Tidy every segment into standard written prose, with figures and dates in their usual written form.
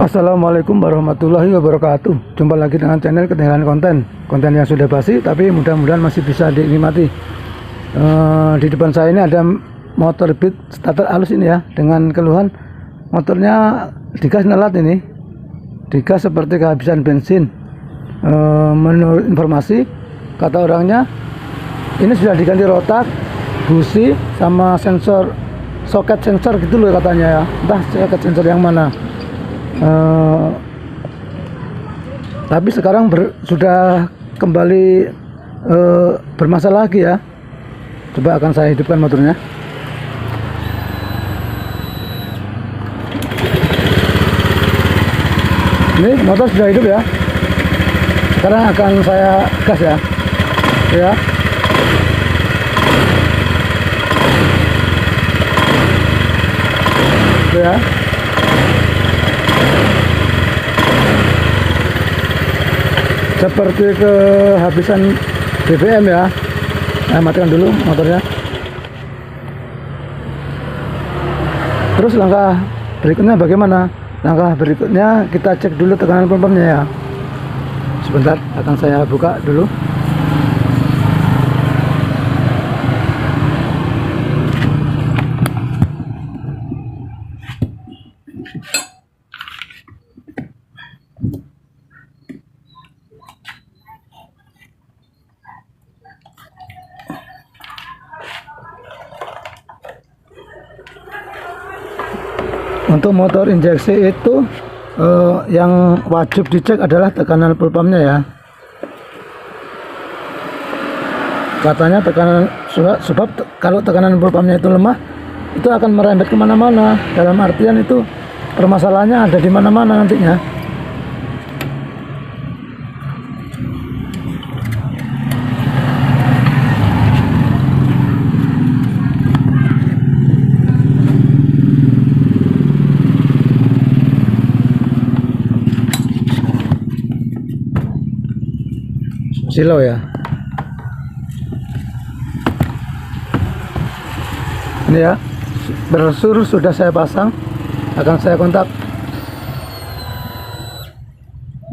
Assalamualaikum warahmatullahi wabarakatuh. Jumpa lagi dengan channel Ketinggalan Konten yang sudah basi tapi mudah-mudahan masih bisa dinikmati. Di depan saya ini ada motor Beat starter halus ini ya, dengan keluhan motornya digas nelat ini. Digas seperti kehabisan bensin. Menurut informasi kata orangnya ini sudah diganti rotak, busi sama sensor, soket sensor gitu loh katanya ya. Entah soket sensor yang mana. Tapi sekarang sudah kembali bermasalah lagi ya. Coba akan saya hidupkan motornya. Ini motor sudah hidup ya. Sekarang akan saya gas ya. Ya. Ya. Seperti kehabisan BBM ya. Saya matikan dulu motornya. Terus langkah berikutnya bagaimana? Langkah berikutnya kita cek dulu tekanan pompa-nya ya. Sebentar akan saya buka dulu. Untuk motor injeksi itu yang wajib dicek adalah tekanan full pumpnya ya. Katanya tekanan, sebab kalau tekanan full pumpnya itu lemah, itu akan merembet kemana-mana. Dalam artian itu permasalahannya ada di mana-mana nantinya. Silau ya. Ini ya, brosur sudah saya pasang. Akan saya kontak.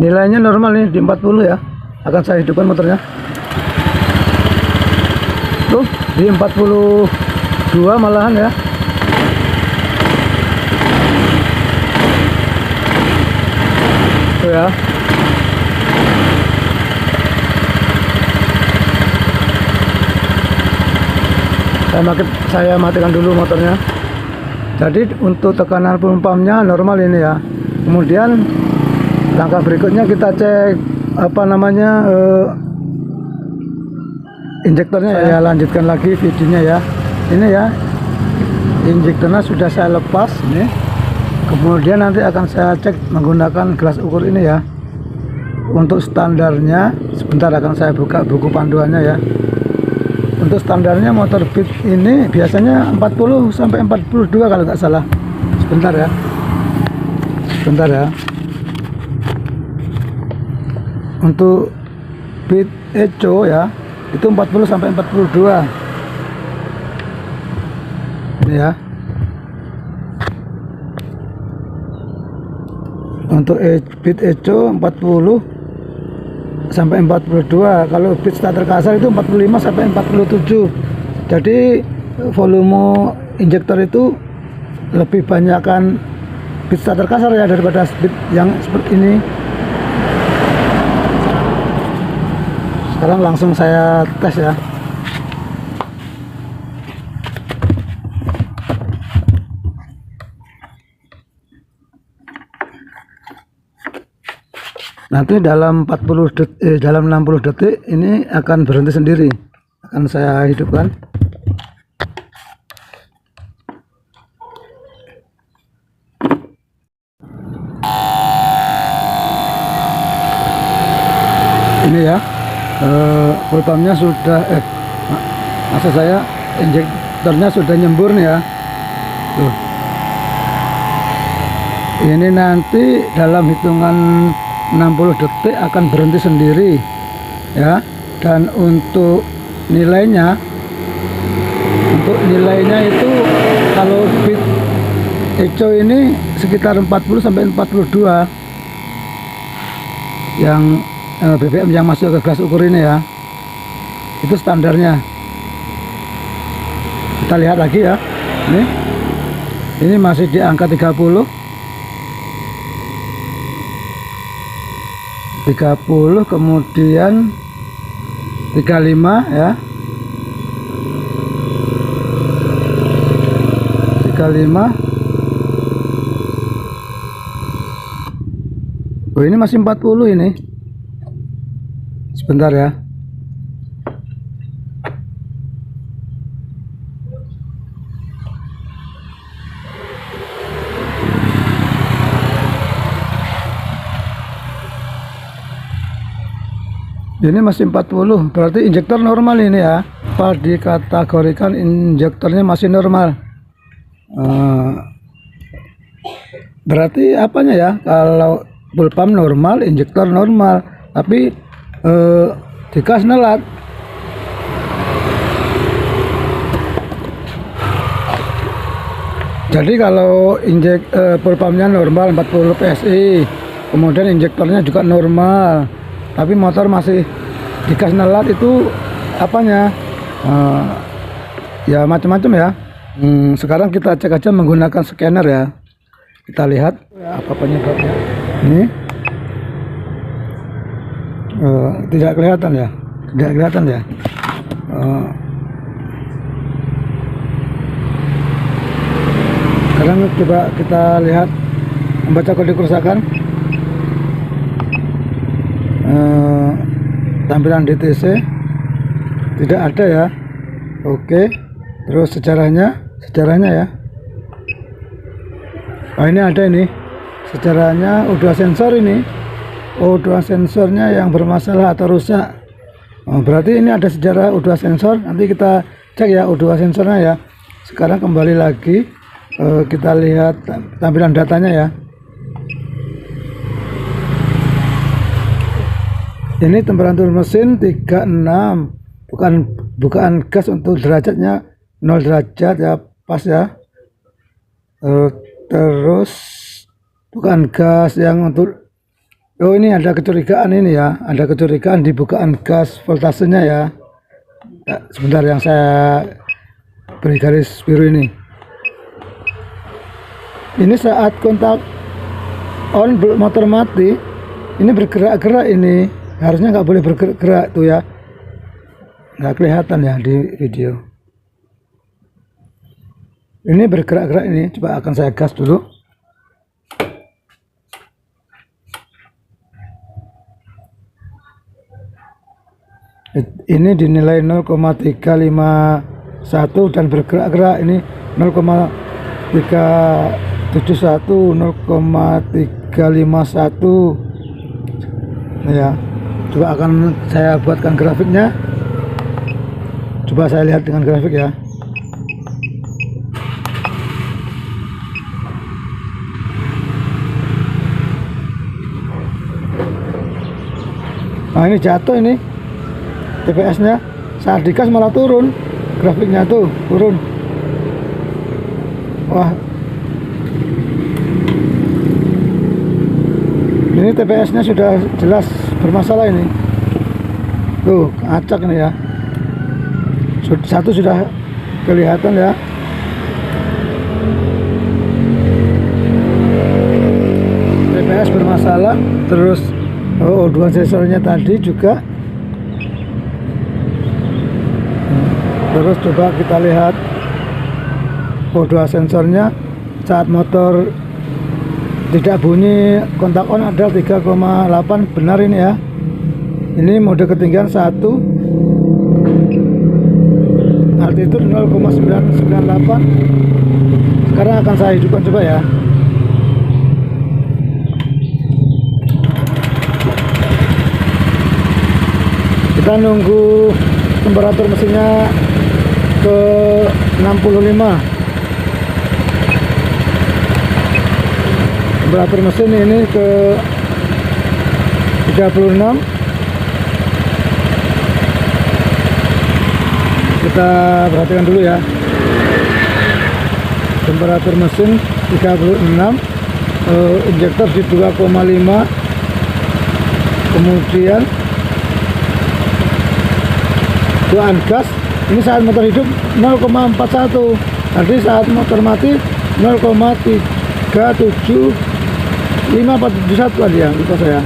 Nilainya normal nih di 40 ya. Akan saya hidupkan motornya. Tuh di 42 malahan ya. Tuh ya. Saya matikan dulu motornya. Jadi untuk tekanan pumpnya normal ini ya. Kemudian langkah berikutnya kita cek apa namanya injektornya ya. Saya lanjutkan lagi videonya ya. Ini ya, injektornya sudah saya lepas nih. Kemudian nanti akan saya cek menggunakan gelas ukur ini ya. Untuk standarnya sebentar akan saya buka buku panduannya ya. Untuk standarnya motor Beat ini biasanya 40 sampai 42 kalau nggak salah. Sebentar ya. Sebentar ya. Untuk Beat Echo ya, itu 40 sampai 42. Ini ya. Untuk Beat Echo 40 sampai 42. Kalau Beat starter kasar itu 45 sampai 47. Jadi volume injektor itu lebih banyak kan Beat starter kasar ya daripada Beat yang seperti ini. Sekarang langsung saya tes ya. Nanti dalam 60 detik ini akan berhenti sendiri. Akan saya hidupkan. Ini ya, full pumpnya sudah maksud saya injektornya sudah nyembur nih ya. Tuh. Ini nanti dalam hitungan 60 detik akan berhenti sendiri ya. Dan untuk nilainya itu kalau Beat Echo ini sekitar 40 sampai 42 yang BBM yang masuk ke gelas ukur ini ya, itu standarnya. Kita lihat lagi ya, ini masih di angka 30, kemudian 35 ya, 35. Oh, ini masih 40 ini. Sebentar ya. Ini masih 40, berarti injektor normal ini ya. Apa dikategorikan injektornya masih normal. Berarti apanya ya? Kalau full pump normal, injektor normal, tapi digas nelat. Jadi kalau full pumpnya normal 40 PSI, kemudian injektornya juga normal, tapi motor masih digas nelat, itu apanya? Ya macam-macam ya. Sekarang kita cek aja menggunakan scanner ya. Kita lihat apa penyebabnya. Ini tidak kelihatan ya, sekarang coba kita lihat membaca kode kerusakan. Tampilan DTC tidak ada ya. Oke, terus sejarahnya ya. Oh, ini ada ini sejarahnya. O2 sensor ini, O2 sensornya yang bermasalah atau rusak. Berarti ini ada sejarah O2 sensor. Nanti kita cek ya O2 sensornya ya. Sekarang kembali lagi, kita lihat tampilan datanya ya. Ini temperatur mesin 36, bukaan gas untuk derajatnya 0 derajat ya, pas ya. Terus bukaan gas yang untuk, oh ini ada kecurigaan ini ya, ada kecurigaan di bukaan gas voltasenya ya. Sebentar, yang saya beri garis biru ini. Ini saat kontak on motor mati, ini bergerak-gerak, ini harusnya nggak boleh bergerak tuh ya, nggak kelihatan ya di video. Ini bergerak-gerak ini, coba akan saya gas dulu. Ini dinilai 0,351 dan bergerak-gerak ini 0,371, 0,351 ya. Coba akan saya buatkan grafiknya. Coba saya lihat dengan grafik ya. Nah, ini jatuh ini TPS nya, saat digas malah turun, grafiknya tuh turun. Wah, ini TPS nya sudah jelas bermasalah ini tuh, acak ini ya. Satu sudah kelihatan ya. TPS bermasalah, terus O2 sensornya tadi juga. Terus coba kita lihat O2 sensornya saat motor tidak bunyi kontak on ada 3,8, benar ini ya. Ini mode ketinggian 1, altitude 0,998. Sekarang akan saya hidupkan coba ya. Kita nunggu temperatur mesinnya ke 65. Temperatur mesin ini ke 36. Kita perhatikan dulu ya. Temperatur mesin 36. injektor di 2,5, kemudian buaan gas ini saat motor hidup 0,41, tadi saat motor mati 0,37541 tadi ya, lupa saya.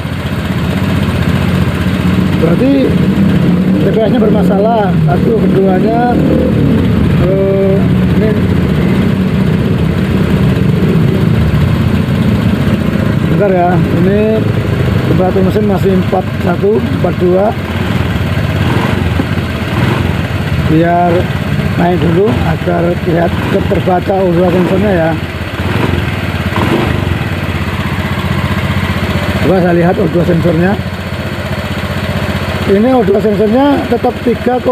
Berarti TPS nya bermasalah. Satu, keduanya ini bentar ya, ini temperatur mesin masih 41, 42, biar naik dulu agar terlihat terbaca O2 sensornya ya. Coba saya lihat O2 sensornya. Ini O2 sensornya tetap 3,8,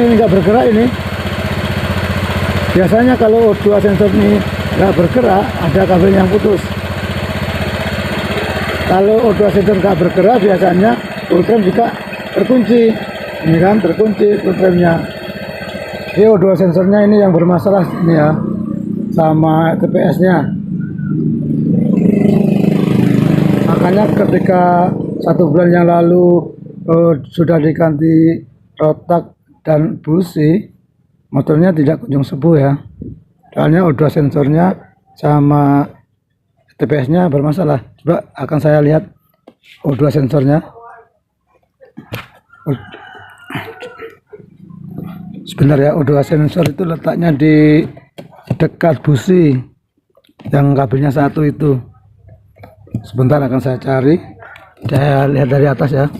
ini nggak bergerak ini. Biasanya kalau O2 sensor ini nggak bergerak, ada kabel yang putus. Kalau O2 sensor nggak bergerak, biasanya full frame juga terkunci. Ini kan terkunci full frame-nya. Ini O2 sensornya ini yang bermasalah ini ya, sama TPS-nya. Makanya ketika 1 bulan yang lalu sudah diganti rotak dan busi, motornya tidak kunjung sembuh ya. Soalnya O2 sensornya sama TPS-nya bermasalah. Coba akan saya lihat O2 sensornya. Sebentar ya, O2 sensor itu letaknya di dekat busi yang kabelnya satu itu. Sebentar akan saya cari. Saya lihat dari atas ya.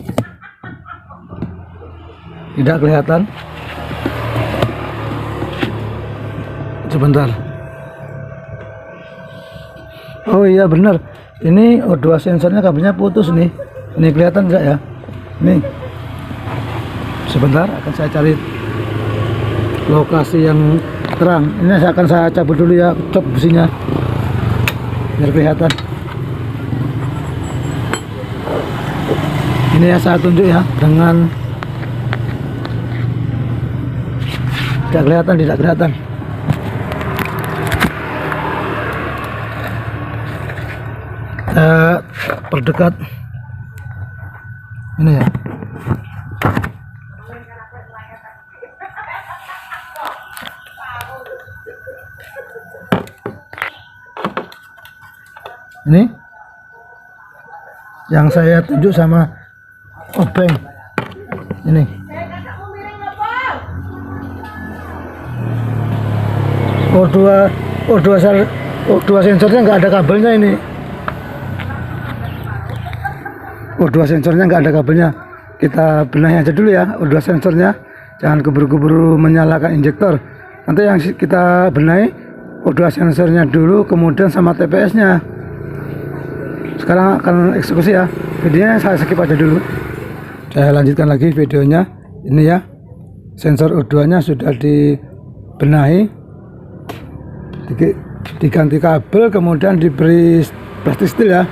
Tidak kelihatan. Sebentar. Oh iya benar. Ini O2 sensornya kabelnya putus nih. Ini kelihatan enggak ya? Nih. Sebentar akan saya cari lokasi yang terang. Ini akan saya cabut dulu ya, cop businya biar kelihatan. Ini ya saya tunjuk ya dengan tidak kelihatan. Perdekat ini ya. Ini yang saya tunjuk sama obeng ini. O2 sensornya nggak ada kabelnya ini. O2 sensornya nggak ada kabelnya. Kita benahi aja dulu ya O2 sensornya. Jangan keburu-keburu menyalakan injektor. Nanti yang kita benahi O2 sensornya dulu, kemudian sama TPS-nya. Sekarang akan eksekusi ya. Videonya saya skip aja dulu. Saya lanjutkan lagi videonya. Ini ya, sensor O2-nya sudah dibenahi. Diganti kabel, kemudian diberi plastik steel ya.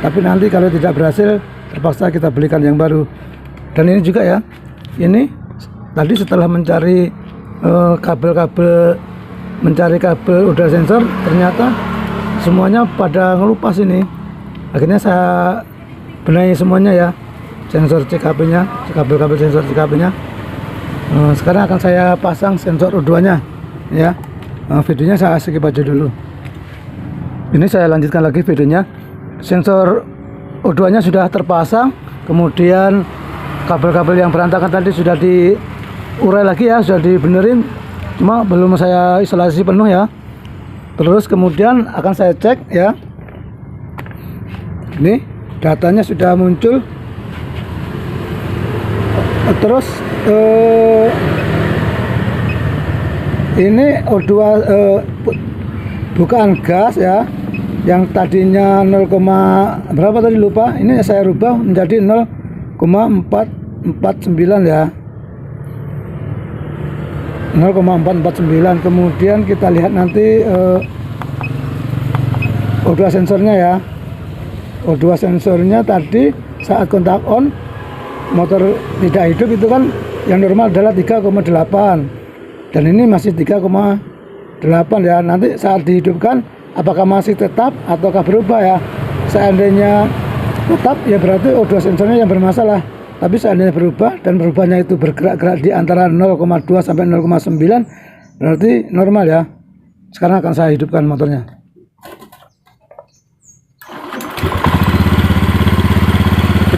Tapi nanti kalau tidak berhasil, terpaksa kita belikan yang baru. Dan ini juga ya, ini tadi setelah mencari kabel-kabel, mencari kabel O2 sensor, ternyata semuanya pada ngelupas ini. Akhirnya saya benahi semuanya ya, sensor CKP-nya, kabel-kabel sensor CKP-nya. Sekarang akan saya pasang sensor O2-nya ya. Videonya saya skip aja dulu. Ini saya lanjutkan lagi videonya. Sensor O2-nya sudah terpasang, kemudian kabel-kabel yang berantakan tadi sudah diurai lagi ya, sudah dibenerin, cuma belum saya isolasi penuh ya. Terus kemudian akan saya cek ya. Ini datanya sudah muncul. Terus ini O2 bukaan gas ya, yang tadinya 0, berapa tadi lupa. Ini saya rubah menjadi 0,449 ya, 0,449. Kemudian kita lihat nanti O2 sensornya ya. O2 sensornya tadi saat kontak on motor tidak hidup itu kan, yang normal adalah 3,8 dan ini masih 3,8 ya. Nanti saat dihidupkan apakah masih tetap ataukah berubah ya. Seandainya tetap ya berarti O2 sensornya yang bermasalah. Tapi seandainya berubah dan perubahannya itu bergerak-gerak di antara 0,2 sampai 0,9 berarti normal ya. Sekarang akan saya hidupkan motornya.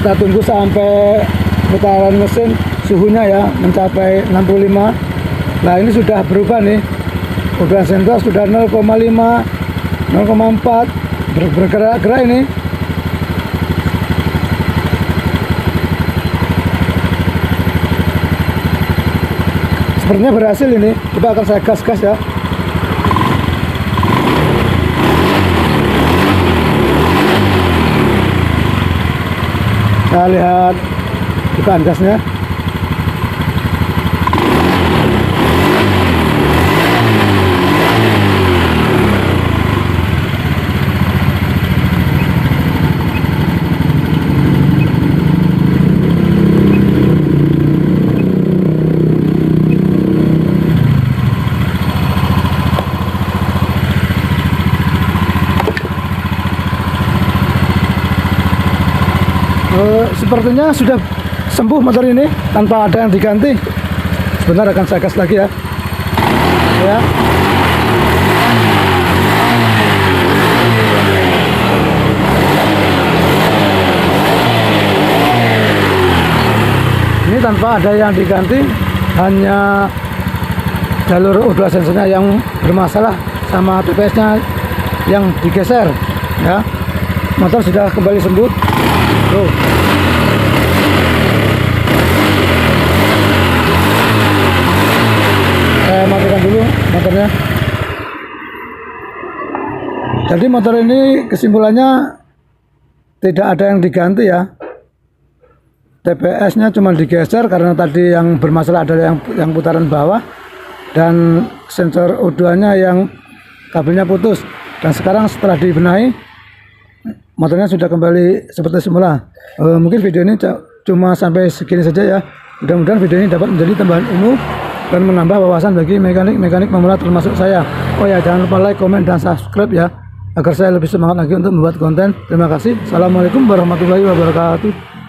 Kita tunggu sampai putaran mesin suhunya ya mencapai 65. Nah ini sudah berubah nih. O2 sensor sudah 0,5, 0,4 bergerak-gerak ini. Sepertinya berhasil ini. Coba akan saya gas-gas ya. Kita lihat bukaan gasnya. Sepertinya sudah sembuh motor ini tanpa ada yang diganti. Sebentar akan saya gas lagi ya. Ya. Ini tanpa ada yang diganti, hanya jalur O2 sensornya yang bermasalah sama TPS-nya yang digeser ya. Motor sudah kembali sembuh. Tuh. Saya matikan dulu motornya. Jadi motor ini kesimpulannya tidak ada yang diganti ya. TPS-nya cuma digeser karena tadi yang bermasalah adalah yang putaran bawah dan sensor O2-nya yang kabelnya putus. Dan sekarang setelah dibenahi, motornya sudah kembali seperti semula. Mungkin video ini cuma sampai segini saja ya. Mudah-mudahan video ini dapat menjadi tambahan ilmu dan menambah wawasan bagi mekanik pemula termasuk saya. Oh ya, jangan lupa like, komen, dan subscribe ya, agar saya lebih semangat lagi untuk membuat konten. Terima kasih. Assalamualaikum warahmatullahi wabarakatuh.